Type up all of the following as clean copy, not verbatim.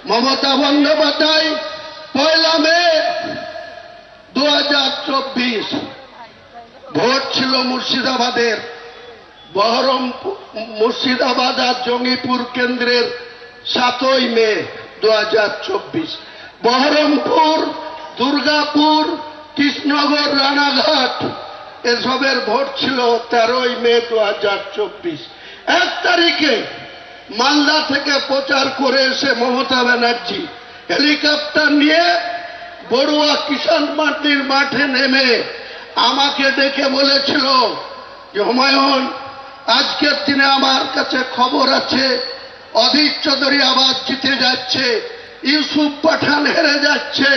মমতা বন্দ্যোপাধ্যায় 1 মে 2024 vote ছিল মুর্শিদাবাদের বহরমপুর, মুর্শিদাবাদ আর জঙ্গিপুর কেন্দ্রের 7 মে 2024। বহরমপুর, দুর্গাপুর, কৃষ্ণনগর, রানাঘাট এসবের ভোট ছিল 13 মে 2024। 1 তারিখে মালদা থেকে প্রচার করে এসে মমতা ব্যানার্জি হেলিকপ্টার নিয়ে বড়ুয়া কিষাণ মান্ডির মাঠে নেমে আমাকে ডেকে বলেছিল যে হুমায়ুন, আজকের দিনে আমার কাছে খবর আছে অধীর চৌধুরী আবার জিতে যাচ্ছে, ইউসুফ পাঠান হেরে যাচ্ছে,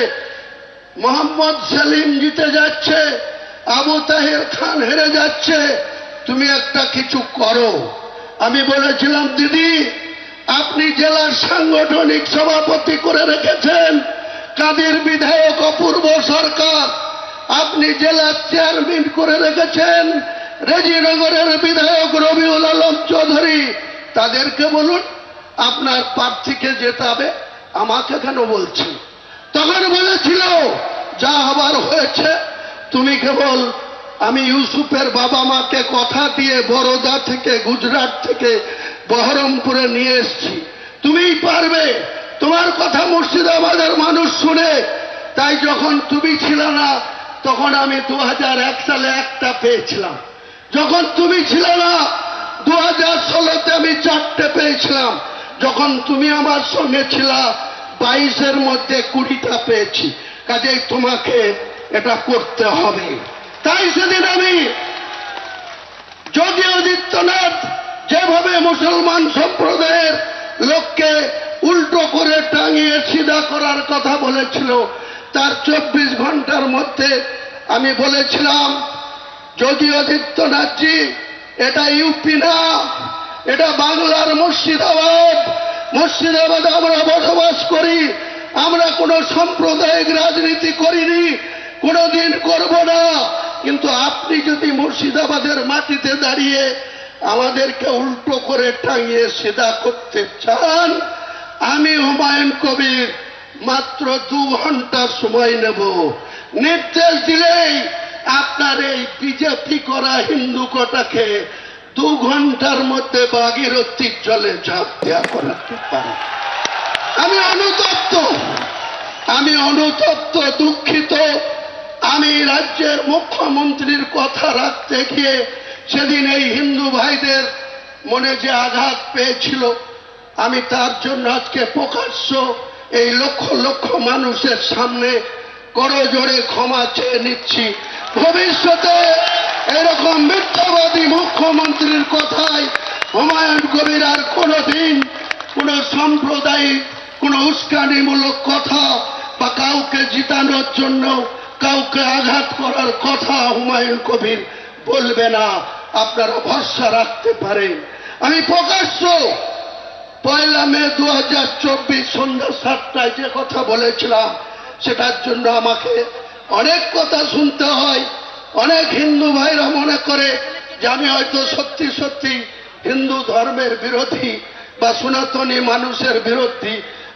মোহাম্মদ সেলিম জিতে যাচ্ছে, আবু তাহের খান হেরে যাচ্ছে, তুমি একটা কিছু করো। আমি বলেছিলাম, দিদি আপনি জেলার সাংগঠনিক সভাপতি করে রেখেছেন কাদের বিধায়ক অপূর্ব সরকার, আপনি জেলার চেয়ারম্যান করে রেখেছেন রেজিনগরের বিধায়ক রবিউল আলম চৌধুরী, তাদেরকে বলুন আপনার প্রার্থীকে জেতাবে, আমাকে কেন বলছেন? তখন বলেছিল যা হবার হয়েছে, তুমি কেবল, আমি ইউসুফের বাবা মাকে কথা দিয়ে বরোদা থেকে, গুজরাট থেকে বহরমপুরে নিয়ে এসেছি, তুমিই পারবে, তোমার কথা মুর্শিদাবাদের মানুষ শুনে। তাই যখন তুমি ছিল না তখন আমি 2001 সালে একটা পেয়েছিলাম, যখন তুমি ছিল না 2016তে আমি 4টে পেয়েছিলাম, যখন তুমি আমার সঙ্গে ছিলা 22-এর মধ্যে 20টা পেয়েছি। কাজেই তোমাকে এটা করতে হবে। তাই সেদিন আমি যোগী আদিত্যনাথ যেভাবে মুসলমান সম্প্রদায়ের লোককে উল্টো করে টাঙিয়ে সিধা করার কথা বলেছিল, তার 24 ঘন্টার মধ্যে আমি বলেছিলাম, যোগী আদিত্যনাথজি এটা ইউপি না, এটা বাংলার মুর্শিদাবাদ। মুর্শিদাবাদে আমরা বসবাস করি, আমরা কোনো সাম্প্রদায়িক রাজনীতি করিনি, কোনোদিন করব না। কিন্তু আপনি যদি মুর্শিদাবাদের মাটিতে দাঁড়িয়ে আমাদেরকে উল্টো করে টাঙিয়ে সিধা করতে চান, আমি হুমায়ুন কবির মাত্র 2 ঘন্টা সময় নেব। নির্দেশ দিলেই আপনার এই বিজেপি করা হিন্দু কটাকে 2 ঘন্টার মধ্যে ভাগীরথীর জলে ঝাঁপ দেওয়া করাতে পারে। আমি অনুতপ্ত, দুঃখিত। আমি রাজ্যের মুখ্যমন্ত্রীর কথা রাখতে গিয়ে সেদিন এই হিন্দু ভাইদের মনে যে আঘাত পেয়েছিল, আমি তার জন্য আজকে প্রকাশ্য এই লক্ষ লক্ষ মানুষের সামনে করজোড়ে ক্ষমা চেয়ে নিচ্ছি। ভবিষ্যতে এরকম মিথ্যাবাদী মুখ্যমন্ত্রীর কথায় হুমায়ুন কবির আর কোনোদিন কোন সাম্প্রদায়িক, কোন উস্কানিমূলক কথা বা কাউকে জিতানোর জন্য কাউকে আঘাত করার কথা হুমায়ুন কবির বলবে না, আপনারা ভরসা রাখতে পারেন। আমি প্রকাশ্য 1 মে 2024 সন্ধ্যা 7টায় যে কথা বলেছিলাম, সেটার জন্য আমাকে অনেক কথা শুনতে হয়। অনেক হিন্দু ভাইরা মনে করে যে আমি হয়তো সত্যি সত্যি হিন্দু ধর্মের বিরোধী বা সনাতনী মানুষের বিরোধী।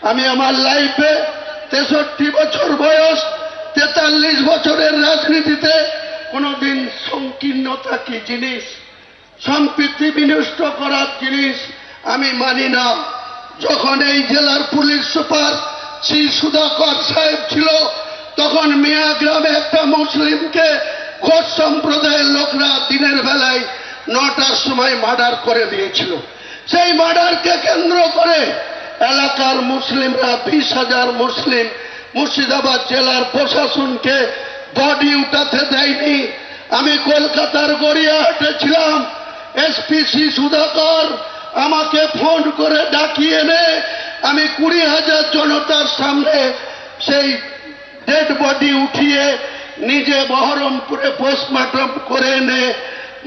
আমি আমার লাইফে 63 বছর বয়স, 43 বছরের রাজনীতিতে কোনোদিন সংকীর্ণতা কি জিনিস, সম্প্রীতি বিনষ্ট করার জিনিস আমি মানি না। যখন এই জেলার পুলিশ সুপার শ্রী সুধাকর সাহেব ছিল, তখন মিয়া গ্রামে একটা মুসলিমকে ঘোষ সম্প্রদায়ের লোকরা দিনের বেলায় 9টার সময় মার্ডার করে দিয়েছিল। সেই মার্ডারকে কেন্দ্র করে এলাকার মুসলিমরা, 20,000 মুসলিম মুর্শিদাবাদ জেলার প্রশাসনকে বডি উঠাতে দেয়নি। আমি কলকাতার গড়িয়াহাটে ছিলাম, এসপিসি সুধাকর আমাকে ফোন করে ডাকিয়ে এনে আমি 20,000 জনতার সামনে সেই ডেড বডি উঠিয়ে নিজে বহরমপুরে পোস্টমর্টম করে এনে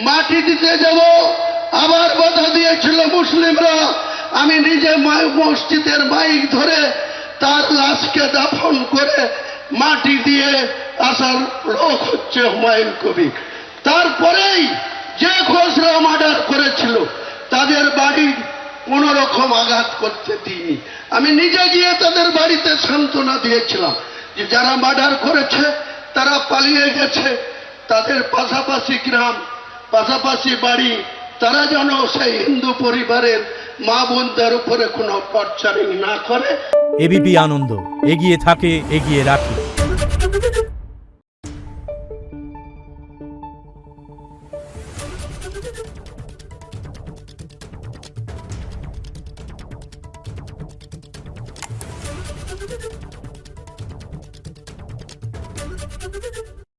মাটি দিতে যাব। আবার বাধা দিয়েছিল মুসলিমরা। আমি নিজে মসজিদের মাইক ধরে তার লাশকে দাফন করে মাটি দিয়ে আসার লোক হচ্ছে হুমায়ুন কবির। তারপরেই যে ঘোষরা মার্ডার করেছিল তাদের বাড়ি কোন রকম আঘাত করতে দিইনি। আমি নিজে গিয়ে তাদের বাড়িতে সান্ত্বনা দিয়েছিলাম যে যারা মার্ডার করেছে তারা পালিয়ে গেছে, তাদের পাশাপাশি গ্রাম, পাশাপাশি বাড়ি, তারা যেন সেই হিন্দু পরিবারের মা বোনদের উপরে কোনো টর্চারিং না করে। এবিপি আনন্দ, এগিয়ে থাকে, এগিয়ে রাখে।